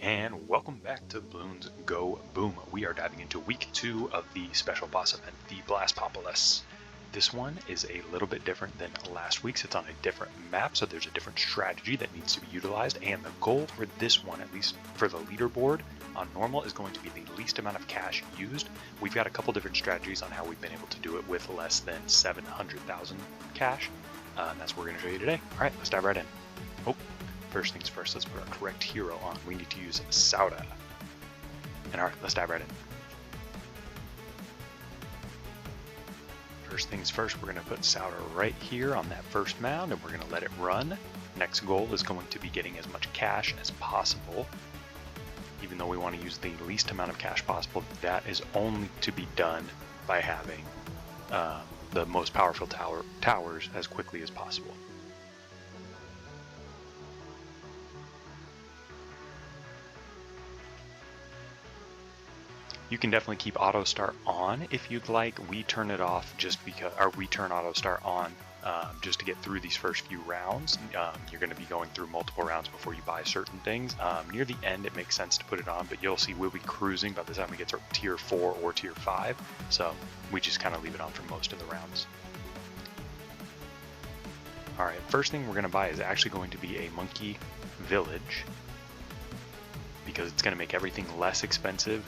And welcome back to Bloons Go Boom. We are diving into week 2 of the special boss event, the Blastapopoulos. This one is a little bit different than last week's. It's on a different map, so there's a different strategy that needs to be utilized, and the goal for this one, at least for the leaderboard, on normal is going to be the least amount of cash used. We've got a couple different strategies on how we've been able to do it with less than 700,000 cash, and that's what we're going to show you today. Alright, let's dive right in. First things first, let's put our correct hero on. We need to use Sauda. And alright, let's dive right in. First things first, we're going to put Sauda right here on that first mound, and we're going to let it run. Next goal is going to be getting as much cash as possible. Even though we want to use the least amount of cash possible, that is only to be done by having the most powerful towers as quickly as possible. You can definitely keep auto start on if you'd like. We turn it off just because, or we turn auto start on just to get through these first few rounds. You're going to be going through multiple rounds before you buy certain things. Near the end, it makes sense to put it on, but you'll see we'll be cruising by the time we get to tier 4 or tier 5. So we just kind of leave it on for most of the rounds. All right, first thing we're going to buy is actually going to be a monkey village because it's going to make everything less expensive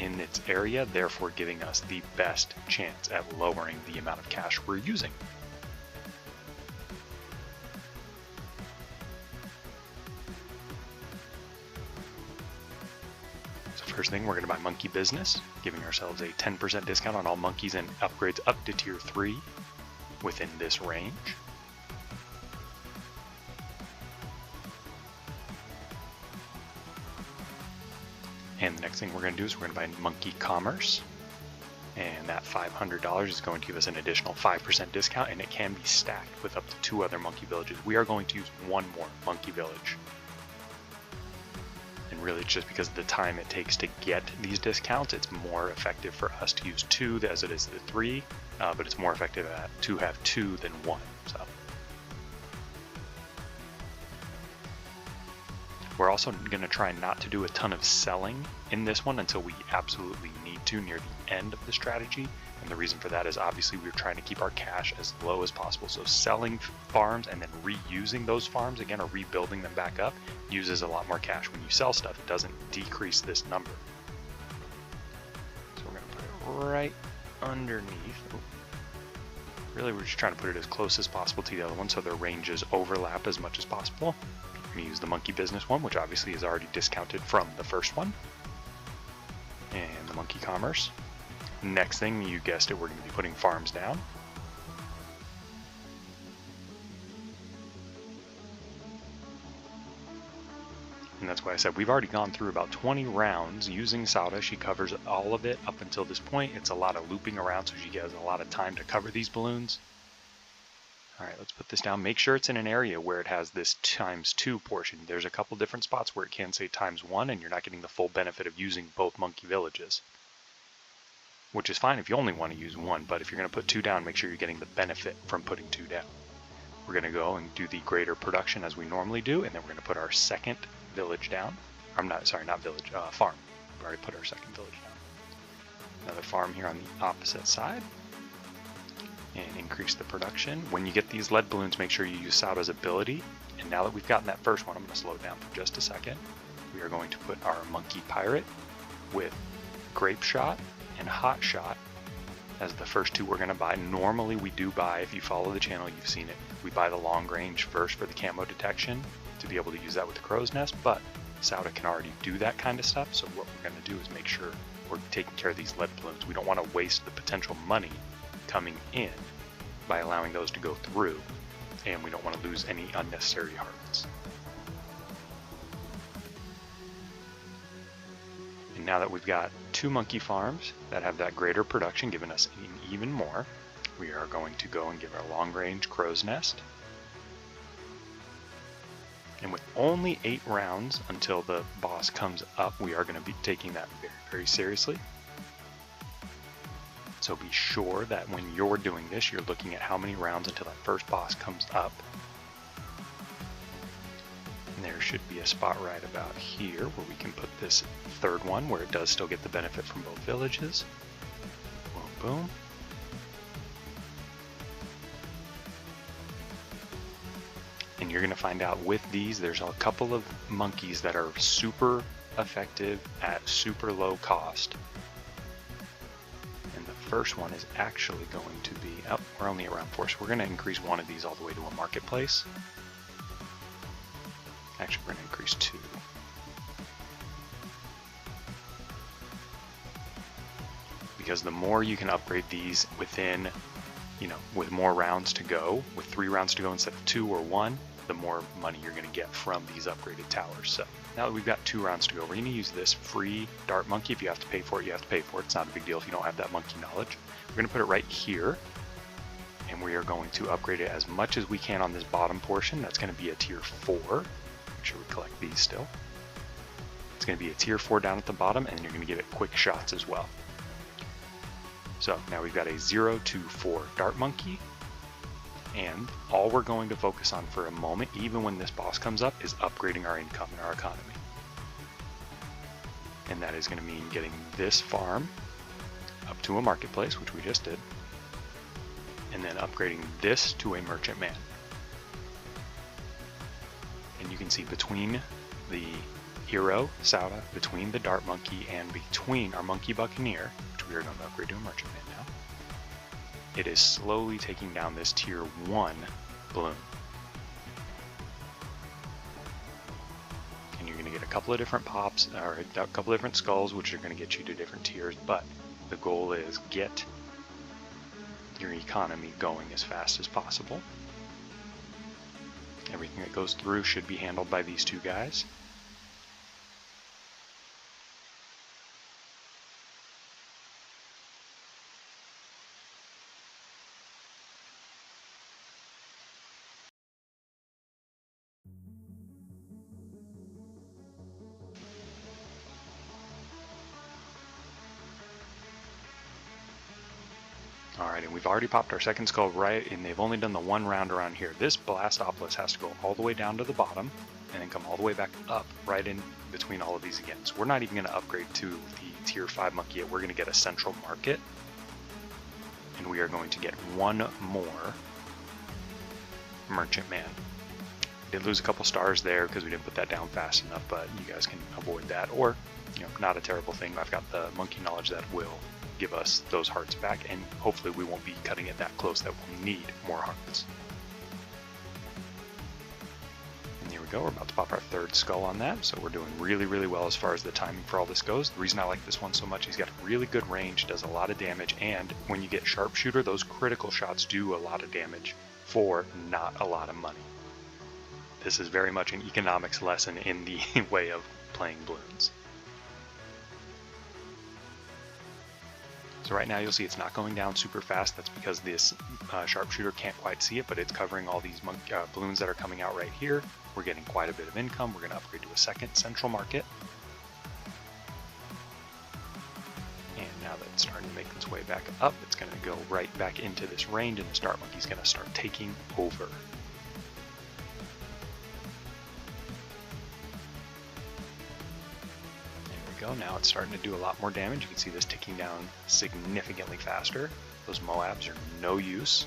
in its area, therefore giving us the best chance at lowering the amount of cash we're using. So first thing, we're going to buy Monkey Business, giving ourselves a 10% discount on all monkeys and upgrades up to tier 3 within this range. And the next thing we're going to do is we're going to buy Monkey Commerce, and that $500 is going to give us an additional 5% discount, and it can be stacked with up to 2 other monkey villages. We are going to use 1 more monkey village, and really it's just because of the time it takes to get these discounts. It's more effective for us to use 2 as it is the 3, but it's more effective to have 2 than 1. So we're also going to try not to do a ton of selling in this one until we absolutely need to near the end of the strategy. And the reason for that is obviously we're trying to keep our cash as low as possible. So selling farms and then reusing those farms again or rebuilding them back up uses a lot more cash. When you sell stuff, it doesn't decrease this number. So we're going to put it right underneath. Really, we're just trying to put it as close as possible to the other one so their ranges overlap as much as possible. We're going to use the Monkey Business one, which obviously is already discounted from the first one. And the Monkey Commerce. Next thing, you guessed it, we're going to be putting farms down. And that's why I said we've already gone through about 20 rounds using Sauda. She covers all of it up until this point. It's a lot of looping around, so she has a lot of time to cover these balloons. Alright, let's put this down. Make sure it's in an area where it has this ×2 portion. There's a couple different spots where it can say ×1, and you're not getting the full benefit of using both monkey villages. Which is fine if you only want to use 1, but if you're going to put 2 down, make sure you're getting the benefit from putting 2 down. We're going to go and do the greater production as we normally do, and then we're going to put our second village down. Farm. We've already put our second village down. Another farm here on the opposite side. And increase the production. When you get these lead balloons, make sure you use Sauda's ability. And now that we've gotten that first one, I'm going to slow it down for just a second. We are going to put our Monkey Pirate with Grape Shot and Hot Shot as the first 2 we're going to buy. Normally we do buy, if you follow the channel, you've seen it, we buy the long range first for the camo detection to be able to use that with the crow's nest, but Sauda can already do that kind of stuff. So what we're going to do is make sure we're taking care of these lead balloons. We don't want to waste the potential money coming in by allowing those to go through, and we don't want to lose any unnecessary hearts. And now that we've got 2 monkey farms that have that greater production, giving us even more, we are going to go and give our long range crow's nest. And with only 8 rounds until the boss comes up, we are going to be taking that very, very seriously. So be sure that when you're doing this, you're looking at how many rounds until that first boss comes up. And there's should be a spot right about here where we can put this third one where it does still get the benefit from both villages. Boom, boom. And you're going to find out with these, there's a couple of monkeys that are super effective at super low cost. And the first one is actually going to be, oh, we're only at round 4, so we're going to increase one of these all the way to a marketplace. Actually, we're going to increase 2. Because the more you can upgrade these within, with more rounds to go, with 3 rounds to go instead of 2 or 1, the more money you're going to get from these upgraded towers. So now that we've got 2 rounds to go, we're going to use this free dart monkey. If you have to pay for it, you have to pay for it. It's not a big deal if you don't have that monkey knowledge. We're going to put it right here, and we are going to upgrade it as much as we can on this bottom portion. That's going to be a tier 4. Make sure we collect these still. It's going to be a tier 4 down at the bottom, and you're going to give it quick shots as well. So now we've got a 0 to 4 dart monkey. And all we're going to focus on for a moment, even when this boss comes up, is upgrading our income and our economy. And that is going to mean getting this farm up to a marketplace, which we just did, and then upgrading this to a merchant man. And you can see between the hero, Sauda, between the dart monkey, and between our monkey buccaneer, which we are going to upgrade to a merchant man now, it is slowly taking down this tier 1 balloon. And you're going to get a couple of different pops, or a couple of different skulls, which are going to get you to different tiers, but the goal is get your economy going as fast as possible. Everything that goes through should be handled by these 2 guys. Alright, and we've already popped our second skull right, and they've only done the 1 round around here. This Blastapopoulos has to go all the way down to the bottom, and then come all the way back up, right in between all of these again. So we're not even going to upgrade to the tier 5 monkey yet. We're going to get a central market, and we are going to get 1 more merchant man. We did lose a couple stars there because we didn't put that down fast enough, but you guys can avoid that, or, not a terrible thing. I've got the monkey knowledge that will give us those hearts back, and hopefully we won't be cutting it that close that we'll need more hearts. And here we go, we're about to pop our 3rd skull on that, so we're doing really, really well as far as the timing for all this goes. The reason I like this one so much, he's got really good range, does a lot of damage, and when you get sharpshooter, those critical shots do a lot of damage for not a lot of money. This is very much an economics lesson in the way of playing balloons. So right now you'll see it's not going down super fast. That's because this sharpshooter can't quite see it, but it's covering all these balloons that are coming out right here. We're getting quite a bit of income. We're going to upgrade to a 2nd central market. And now that it's starting to make its way back up, it's going to go right back into this range, and this dart monkey's going to start taking over. Go. Now it's starting to do a lot more damage. You can see this ticking down significantly faster. Those Moabs are no use.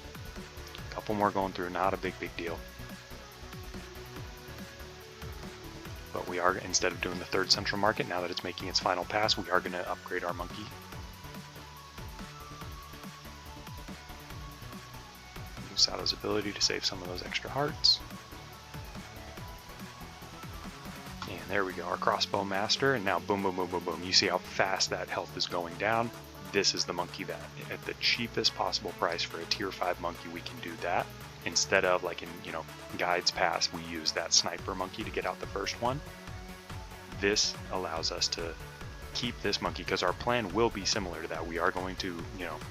A couple more going through, not a big deal. But we are, instead of doing the 3rd central market, now that it's making its final pass, we are going to upgrade our monkey. Use Sauda's ability to save some of those extra hearts. And there we go, our crossbow master, and now boom, boom, boom, boom, boom. You see how fast that health is going down. This is the monkey that, at the cheapest possible price for a tier 5 monkey, we can do that. Instead of, like in, Guides Pass, we use that sniper monkey to get out the first one. This allows us to keep this monkey, because our plan will be similar to that. We are going to,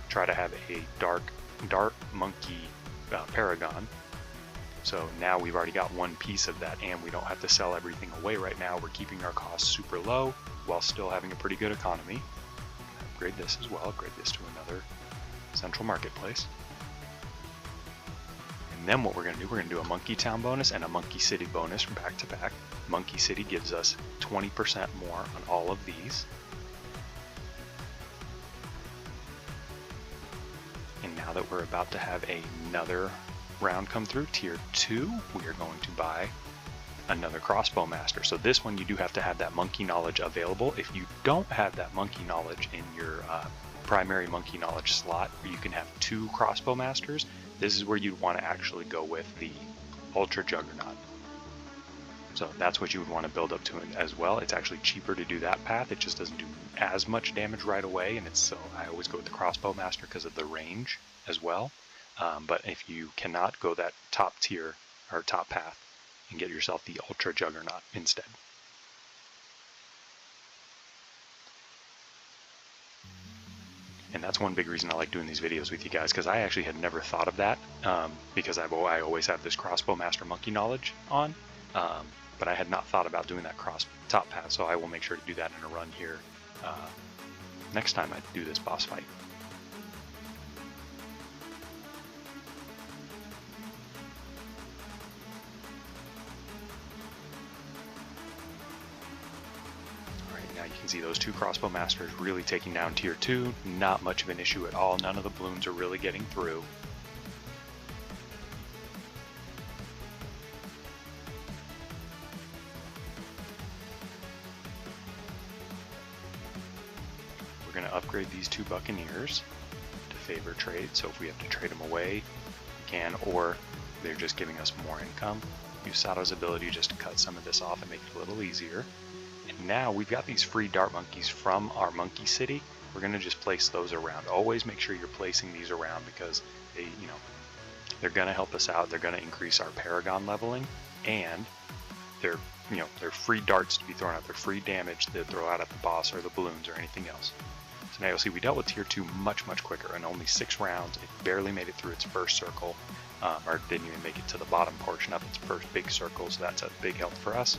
try to have a dart monkey paragon. So now we've already got 1 piece of that, and we don't have to sell everything away right now. We're keeping our costs super low while still having a pretty good economy. Upgrade this as well, upgrade this to another central marketplace. And then what we're going to do, we're going to do a monkey town bonus and a monkey city bonus from back to back. Monkey City gives us 20% more on all of these. And now that we're about to have another round come through, tier 2, we are going to buy another crossbow master. So this one you do have to have that monkey knowledge available. If you don't have that monkey knowledge in your primary monkey knowledge slot, where you can have 2 crossbow masters, this is where you'd want to actually go with the Ultra Juggernaut. So that's what you would want to build up to as well. It's actually cheaper to do that path. It just doesn't do as much damage right away, and so I always go with the crossbow master because of the range as well. But if you cannot, go that top tier or top path and get yourself the Ultra Juggernaut instead. And that's one big reason I like doing these videos with you guys, because I actually had never thought of that, because I always have this crossbow master monkey knowledge on, but I had not thought about doing that top path, so I will make sure to do that in a run here next time I do this boss fight. Now you can see those 2 crossbow masters really taking down tier 2, not much of an issue at all. None of the balloons are really getting through. We're going to upgrade these 2 buccaneers to favor trade, so if we have to trade them away, we can, or they're just giving us more income. Use Sato's ability just to cut some of this off and make it a little easier. And now we've got these free dart monkeys from our Monkey City. We're going to just place those around. Always make sure you're placing these around, because they, they're going to help us out. They're going to increase our Paragon leveling, and they're, they're free darts to be thrown out. They're free damage to throw out at the boss or the balloons or anything else. So now you'll see we dealt with tier 2 much quicker. In only 6 rounds, it barely made it through its first circle, or didn't even make it to the bottom portion of its first big circle. So that's a big help for us.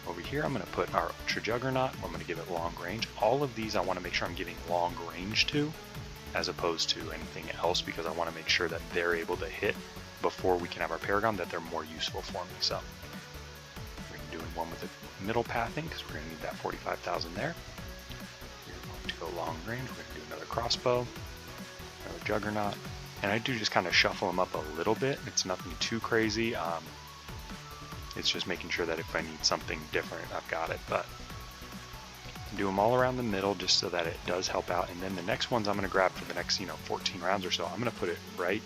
Over here, I'm going to put our Ultra Juggernaut. I'm going to give it long range. All of these I want to make sure I'm giving long range to, as opposed to anything else, because I want to make sure that they're able to hit before we can have our Paragon, that they're more useful for me. So we're going to do one with the middle pathing, because we're going to need that 45,000 there. We're going to go long range. We're going to do another crossbow, another Juggernaut, and I do just kind of shuffle them up a little bit. It's nothing too crazy. It's just making sure that if I need something different, I've got it. But do them all around the middle just so that it does help out. And then the next ones I'm going to grab for the next 14 rounds or so, I'm going to put it right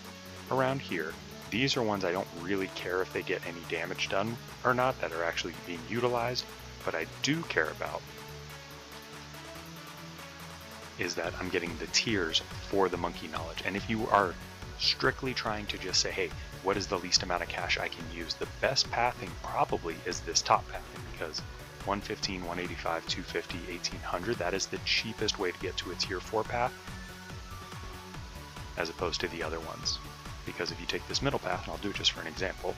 around here. These are ones I don't really care if they get any damage done or not, that are actually being utilized. But I do care about is that I'm getting the tiers for the monkey knowledge. And if you are strictly trying to just say, hey, what is the least amount of cash I can use, the best pathing probably is this top pathing, because 115, 185, 250, 1800, that is the cheapest way to get to a tier 4 path, as opposed to the other ones. Because if you take this middle path, and I'll do it just for an example,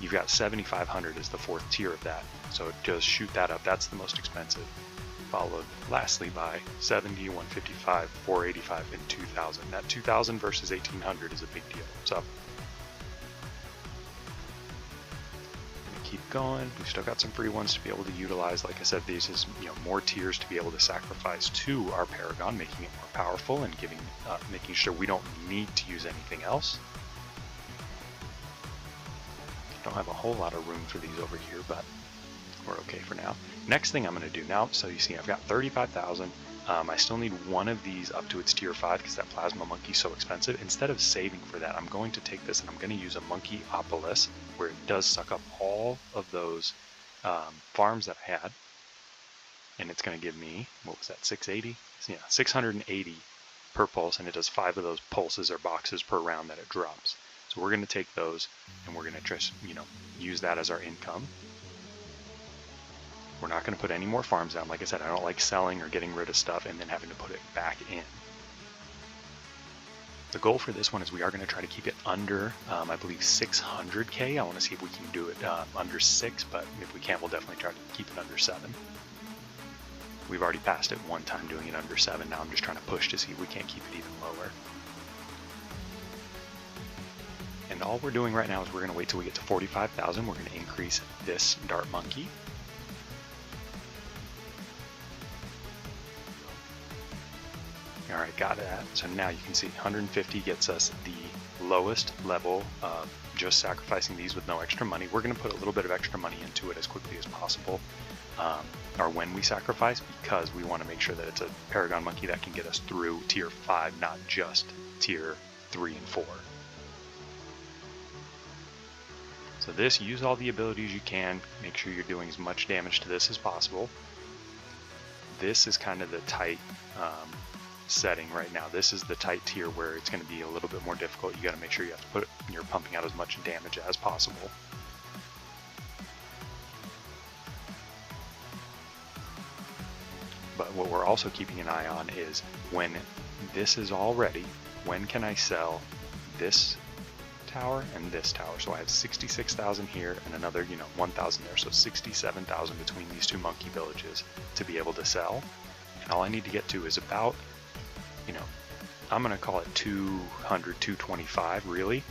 you've got 7500 as the 4th tier of that, so just shoot that up. That's the most expensive, followed lastly by 70, 155, 485, and 2000. That 2000 versus 1800 is a big deal. So keep going. We've still got some free ones to be able to utilize. Like I said, these is more tiers to be able to sacrifice to our Paragon, making it more powerful and giving, making sure we don't need to use anything else. Don't have a whole lot of room for these over here, but we're okay for now. Next thing I'm going to do now, so you see I've got 35,000. I still need one of these up to its tier 5 because that plasma monkey is so expensive. Instead of saving for that, I'm going to take this and I'm going to use a Monkey-opolis, where it does suck up all of those farms that I had, and it's going to give me, what was that, 680? So, yeah, 680 per pulse, and it does 5 of those pulses or boxes per round that it drops. So we're going to take those and we're going to just, use that as our income. We're not going to put any more farms down. Like I said, I don't like selling or getting rid of stuff and then having to put it back in. The goal for this one is we are going to try to keep it under, I believe, 600K. I want to see if we can do it under 6, but if we can't, we'll definitely try to keep it under 7. We've already passed it one time doing it under 7. Now I'm just trying to push to see if we can't keep it even lower. And And all we're doing right now is we're going to wait till we get to 45,000. We're going to increase this dart monkey. Alright, got that. So now you can see 150 gets us the lowest level of just sacrificing these with no extra money. We're going to put a little bit of extra money into it as quickly as possible, or when we sacrifice, because we want to make sure that it's a Paragon monkey that can get us through tier 5, not just tier 3 and 4. So this, use all the abilities you can, make sure you're doing as much damage to this as possible. This is kind of the tight setting right now. This is the tight tier where it's going to be a little bit more difficult. You got to make sure you have to put it, you're pumping out as much damage as possible. But what we're also keeping an eye on is when this is all ready, when can I sell this tower and this tower? So I have 66,000 here and another, 1,000 there, so 67,000 between these two monkey villages to be able to sell. And all I need to get to is about, I'm going to call it 200, 225 really,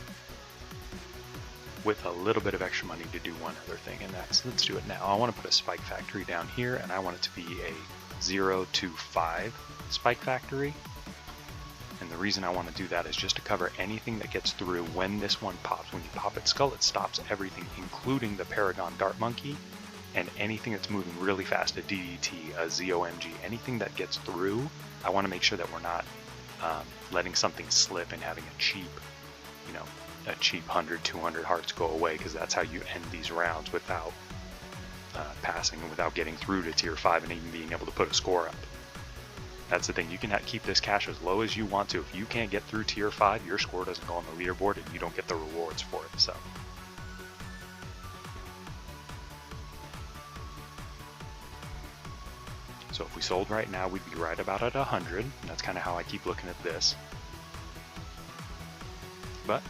with a little bit of extra money to do one other thing, and that's, let's do it now. I want to put a spike factory down here, and I want it to be a 0 to 5 spike factory. And the reason I want to do that is just to cover anything that gets through when this one pops. When you pop its skull, it stops everything, including the Paragon Dart Monkey, and anything that's moving really fast, a DDT, a ZOMG, anything that gets through, I want to make sure that we're not letting something slip and having a cheap, a cheap 100, 200 hearts go away, because that's how you end these rounds without passing, without getting through to tier 5 and even being able to put a score up. That's the thing, you can keep this cash as low as you want to. If you can't get through tier 5, your score doesn't go on the leaderboard and you don't get the rewards for it. So if we sold right now, we'd be right about at 100. And that's kind of how I keep looking at this. But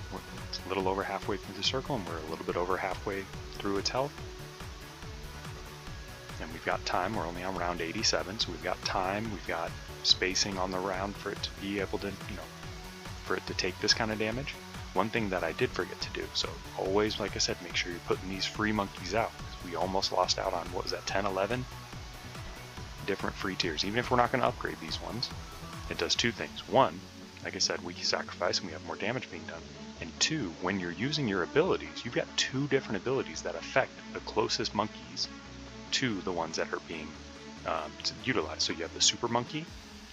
it's a little over halfway through the circle, and we're a little bit over halfway through its health. And we've got time, we're only on round 87, so we've got time, we've got spacing on the round for it to be able to, for it to take this kind of damage. One thing that I did forget to do, so always, like I said, make sure you're putting these free monkeys out, because we almost lost out on, what was that, 10, 11? Different free tiers. Even if we're not going to upgrade these ones, it does two things. One, like I said, we sacrifice and we have more damage being done. And two, when you're using your abilities, you've got two different abilities that affect the closest monkeys to the ones that are being utilized. So you have the Super Monkey,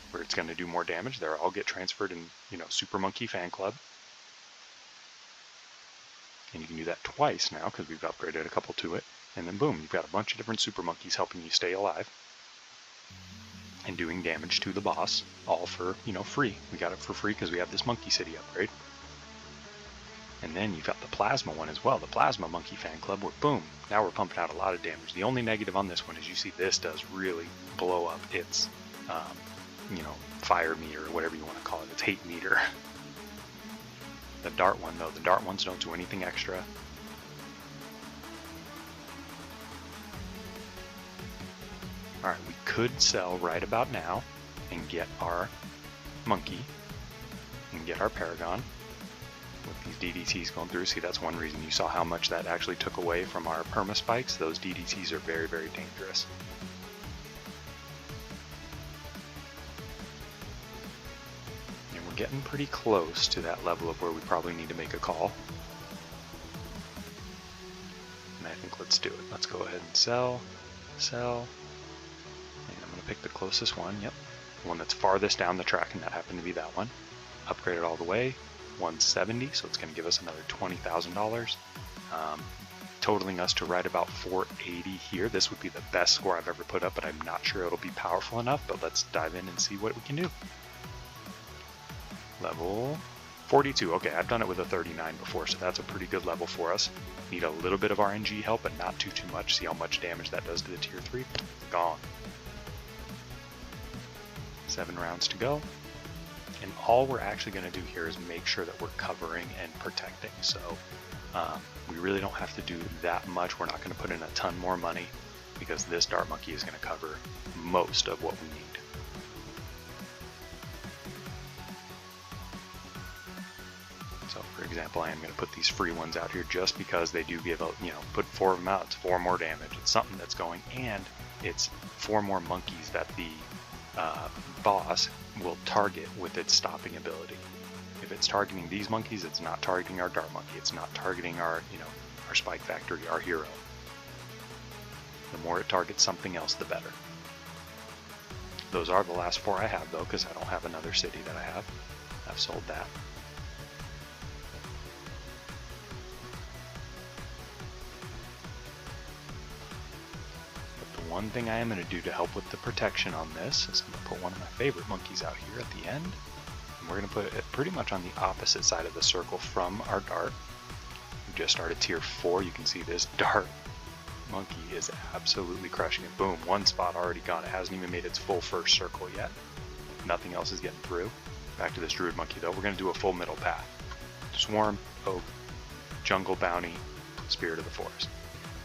where it's going to do more damage. They'll all get transferred in, Super Monkey Fan Club. And you can do that twice now, because we've upgraded a couple to it. And then boom, you've got a bunch of different Super Monkeys helping you stay alive and doing damage to the boss, all for, free. We got it for free because we have this Monkey City upgrade. And then you've got the Plasma one as well, the Plasma Monkey Fan Club, where boom, now we're pumping out a lot of damage. The only negative on this one is you see this does really blow up its, fire meter, or whatever you want to call it, its hate meter. The dart one though, the dart ones don't do anything extra. Alright, we could sell right about now and get our monkey and get our Paragon with these DDTs going through. See, that's one reason you saw how much that actually took away from our perma spikes. Those DDTs are very, very dangerous. And we're getting pretty close to that level of where we probably need to make a call. And I think let's do it. Let's go ahead and sell. And I'm going to pick the closest one, yep. The one that's farthest down the track, and that happened to be that one. Upgrade it all the way, 170, so it's going to give us another $20,000. Totaling us to right about 480 here. This would be the best score I've ever put up, but I'm not sure it'll be powerful enough, but let's dive in and see what we can do. Level 42, okay, I've done it with a 39 before, so that's a pretty good level for us. Need a little bit of RNG help, but not too much. See how much damage that does to the tier 3? Gone. 7 rounds to go. And all we're actually going to do here is make sure that we're covering and protecting. So we really don't have to do that much. We're not going to put in a ton more money, because this Dart Monkey is going to cover most of what we need. So For example, I am going to put these free ones out here just because they do give a, put 4 of them out, it's 4 more damage. It's something that's going, and it's 4 more monkeys that the boss will target with its stopping ability. If it's targeting these monkeys, it's not targeting our dart monkey. It's not targeting our, our spike factory, our hero. The more it targets something else, the better. Those are the last 4 I have though, because I don't have another city that I have. I've sold that. One thing I am going to do to help with the protection on this is I'm going to put one of my favorite monkeys out here at the end. And we're going to put it pretty much on the opposite side of the circle from our dart. We just started tier 4. You can see this dart monkey is absolutely crushing it. Boom, 1 spot already gone. It hasn't even made its full first circle yet. Nothing else is getting through. Back to this druid monkey though. We're going to do a full middle path. Swarm, oak, jungle bounty, spirit of the forest.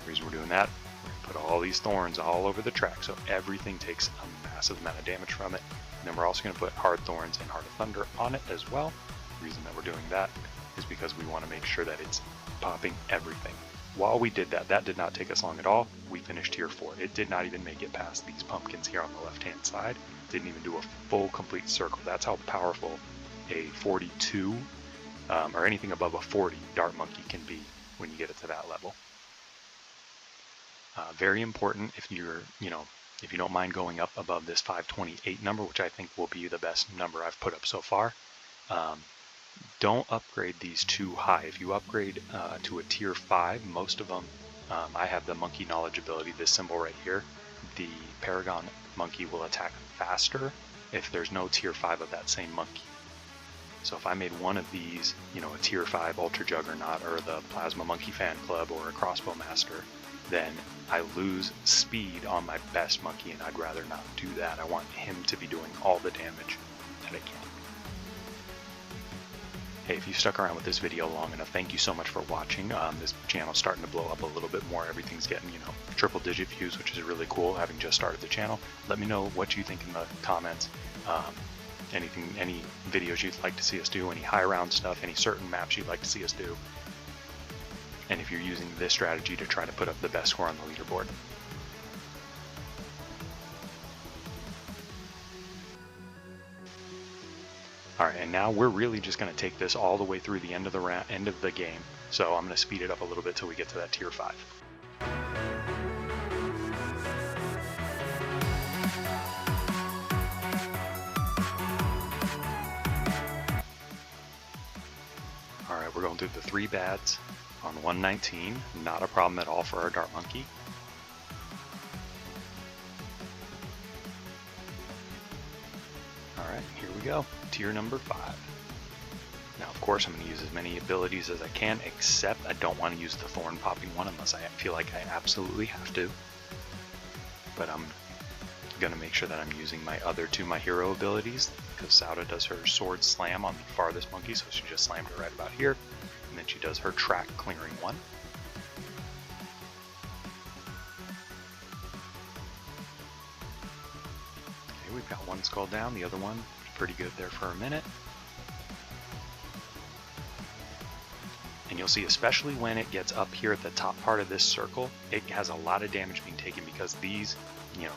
The reason we're doing that, put all these thorns all over the track so everything takes a massive amount of damage from it. And then we're also going to put hard thorns and heart of thunder on it as well. The reason that we're doing that is because we want to make sure that it's popping everything. While we did that, that did not take us long at all. We finished tier 4. It did not even make it past these pumpkins here on the left hand side. Didn't even do a full complete circle. That's how powerful a 42 or anything above a 40 dart monkey can be when you get it to that level. Very important if you're, if you don't mind going up above this 528 number, which I think will be the best number I've put up so far. Don't upgrade these too high. If you upgrade to a tier 5, most of them, I have the monkey knowledge ability, this symbol right here. The Paragon monkey will attack faster if there's no tier 5 of that same monkey. So if I made one of these, a tier 5 Ultra Juggernaut or the Plasma Monkey Fan Club or a Crossbow Master, then I lose speed on my best monkey, and I'd rather not do that. I want him to be doing all the damage that I can. Hey, if you stuck around with this video long enough, thank you so much for watching. This channel's starting to blow up a little bit more. Everything's getting, triple digit views, which is really cool, having just started the channel. Let me know what you think in the comments. Any videos you'd like to see us do, any high round stuff, any certain maps you'd like to see us do. And if you're using this strategy to try to put up the best score on the leaderboard. Alright, and now we're really just going to take this all the way through the end of the game. So I'm going to speed it up a little bit till we get to that tier 5. Alright, we're going through the 3 bads on 119. Not a problem at all for our dart monkey. Alright, here we go. Tier number 5. Now, of course, I'm going to use as many abilities as I can, except I don't want to use the thorn popping one unless I feel like I absolutely have to. But I'm going to make sure that I'm using my other 2 My Hero abilities, because Sauda does her sword slam on the farthest monkey, so she just slammed her right about here. And then she does her track clearing one. Okay, we've got one skull down, the other one was pretty good there for a minute. And you'll see, especially when it gets up here at the top part of this circle, it has a lot of damage being taken because these,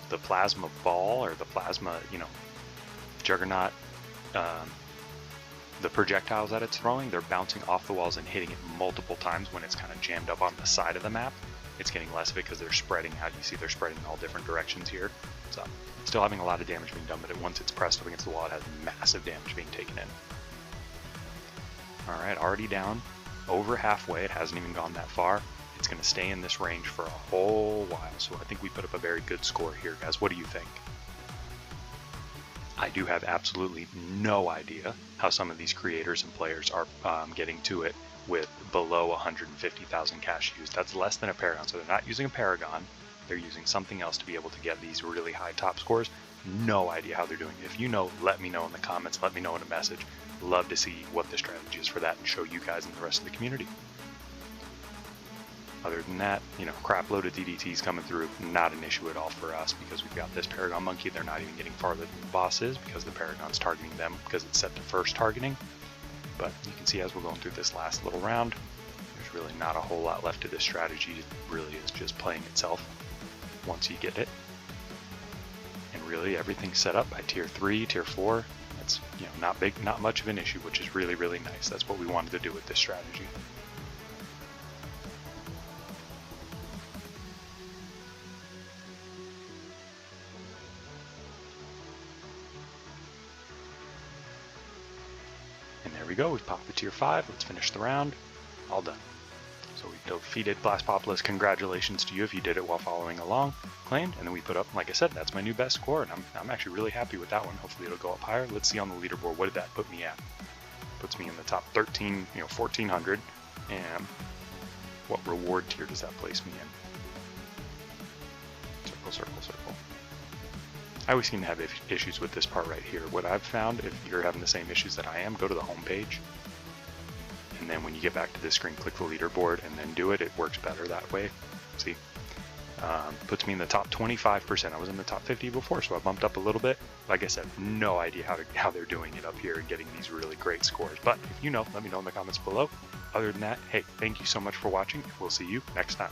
the plasma ball or the plasma, juggernaut, the projectiles that it's throwing, they're bouncing off the walls and hitting it multiple times when it's kind of jammed up on the side of the map. It's getting less of it because they're spreading out. You see they're spreading in all different directions here. So still having a lot of damage being done, but once it's pressed up against the wall, it has massive damage being taken in. Alright, already down over halfway. It hasn't even gone that far. It's going to stay in this range for a whole while. So I think we put up a very good score here, guys. What do you think? I do have absolutely no idea how some of these creators and players are getting to it with below 150,000 cash used. That's less than a Paragon, so they're not using a Paragon. They're using something else to be able to get these really high top scores. No idea how they're doing it. If you know, let me know in the comments, let me know in a message. Love to see what the strategy is for that and show you guys and the rest of the community. Other than that, crap load of DDTs coming through, not an issue at all for us because we've got this Paragon monkey. They're not even getting farther than the boss is because the Paragon's targeting them because it's set to first targeting. But you can see as we're going through this last little round, there's really not a whole lot left to this strategy. It really is just playing itself once you get it. And really everything's set up by tier 3, tier 4. It's, you know, not big, not much of an issue, which is really, really nice. That's what we wanted to do with this strategy. And there we go, we've popped the tier 5. Let's finish the round. All done. So we defeated Blastapopoulos. Congratulations to you if you did it while following along. Claimed, and then we put up, like I said, that's my new best score, and I'm actually really happy with that one. Hopefully it'll go up higher. Let's see on the leaderboard, what did that put me at? Puts me in the top 13, 1400. And what reward tier does that place me in? Circle, circle, circle. I always seem to have issues with this part right here. What I've found, if you're having the same issues that I am, go to the home page. And then when you get back to this screen, click the leaderboard and then do it. It works better that way. See? Puts me in the top 25%. I was in the top 50 before, so I bumped up a little bit. Like I said, no idea how they're doing it up here and getting these really great scores. But if you know, let me know in the comments below. Other than that, hey, thank you so much for watching. We'll see you next time.